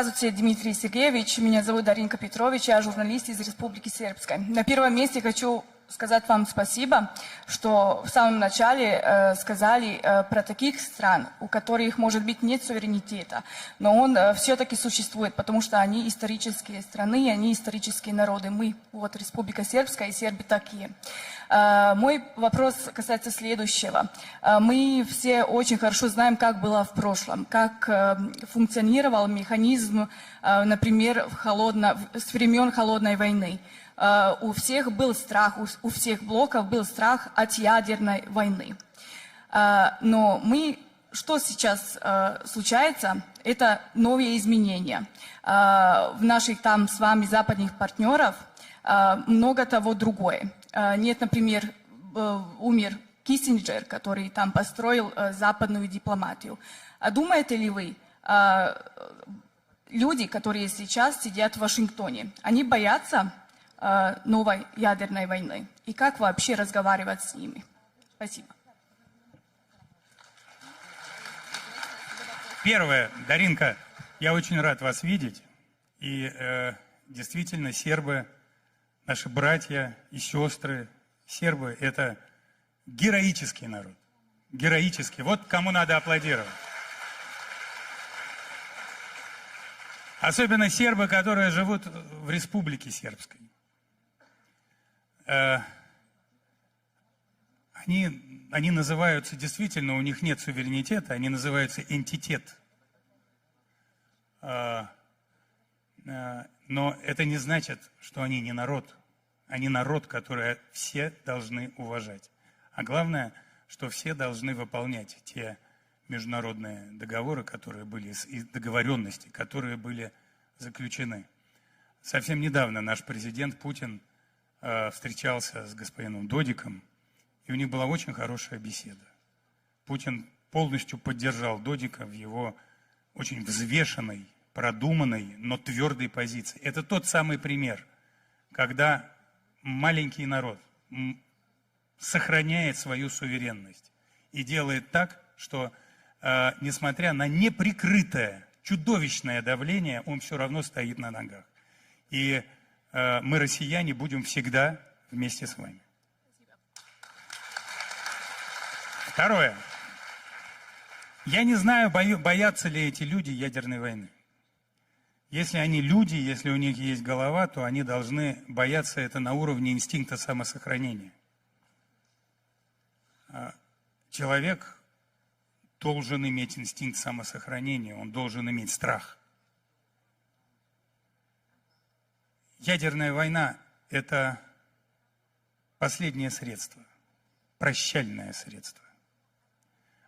Здравствуйте, Дмитрий Сергеевич. Меня зовут Даринка Петрович, я журналист из Республики Сербской. На первом месте хочу сказать вам спасибо, что в самом начале сказали про таких стран, у которых, может быть, нет суверенитета, но он все-таки существует, потому что они исторические страны, они исторические народы. Мы, вот, Республика Сербская и сербы такие. Мой вопрос касается следующего. Мы все очень хорошо знаем, как было в прошлом, как функционировал механизм, например, с времен Холодной войны. У всех был страх, у всех блоков был страх от ядерной войны. Но что сейчас случается, это новые изменения. В наших там с вами западных партнеров много того другое. Нет, например, умер Киссинджер, который там построил западную дипломатию. А думаете ли вы, люди, которые сейчас сидят в Вашингтоне, они боятся новой ядерной войны? И как вообще разговаривать с ними? Спасибо. Первое, Даринка, я очень рад вас видеть. И действительно, сербы, наши братья и сестры, сербы – это героический народ. Героический. Вот кому надо аплодировать. Особенно сербы, которые живут в Республике Сербской. Они называются, действительно, у них нет суверенитета, они называются энтитет. Но это не значит, что они не народ. Они народ, который все должны уважать. А главное, что все должны выполнять те международные договоры, которые были, и договоренности, которые были заключены. Совсем недавно наш президент Путин встречался с господином Додиком, и у них была очень хорошая беседа. Путин полностью поддержал Додика в его очень взвешенной, продуманной, но твердой позиции. Это тот самый пример, когда маленький народ сохраняет свою суверенность и делает так, что, несмотря на неприкрытое, чудовищное давление, он все равно стоит на ногах. И мы, россияне, будем всегда вместе с вами. Второе. Я не знаю, боятся ли эти люди ядерной войны. Если они люди, если у них есть голова, то они должны бояться это на уровне инстинкта самосохранения. Человек должен иметь инстинкт самосохранения, он должен иметь страх. Ядерная война – это последнее средство, прощальное средство.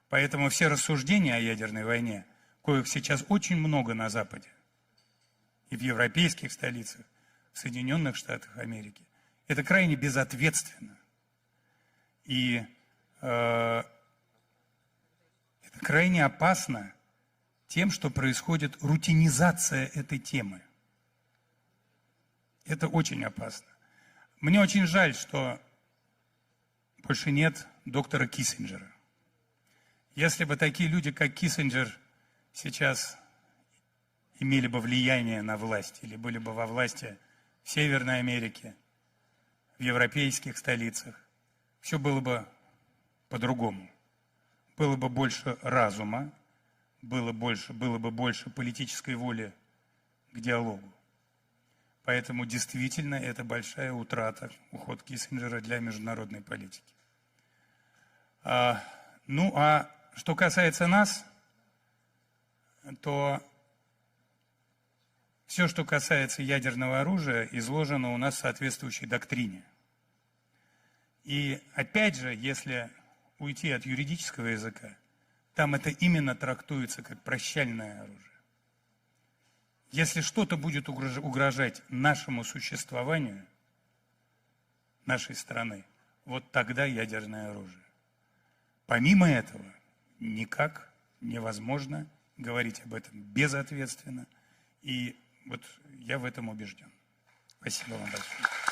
Поэтому все рассуждения о ядерной войне, коих сейчас очень много на Западе, и в европейских столицах, в Соединенных Штатах Америки, это крайне безответственно. И это крайне опасно тем, что происходит рутинизация этой темы. Это очень опасно. Мне очень жаль, что больше нет доктора Киссинджера. Если бы такие люди, как Киссинджер, сейчас имели бы влияние на власть, или были бы во власти в Северной Америке, в европейских столицах, все было бы по-другому. Было бы больше разума, было бы больше политической воли к диалогу. Поэтому действительно это большая утрата, уход Киссинджера для международной политики. Ну а что касается нас, то все, что касается ядерного оружия, изложено у нас в соответствующей доктрине. И опять же, если уйти от юридического языка, там это именно трактуется как прощальное оружие. Если что-то будет угрожать нашему существованию, нашей страны, вот тогда ядерное оружие. Помимо этого, никак невозможно говорить об этом безответственно. И вот я в этом убежден. Спасибо вам большое.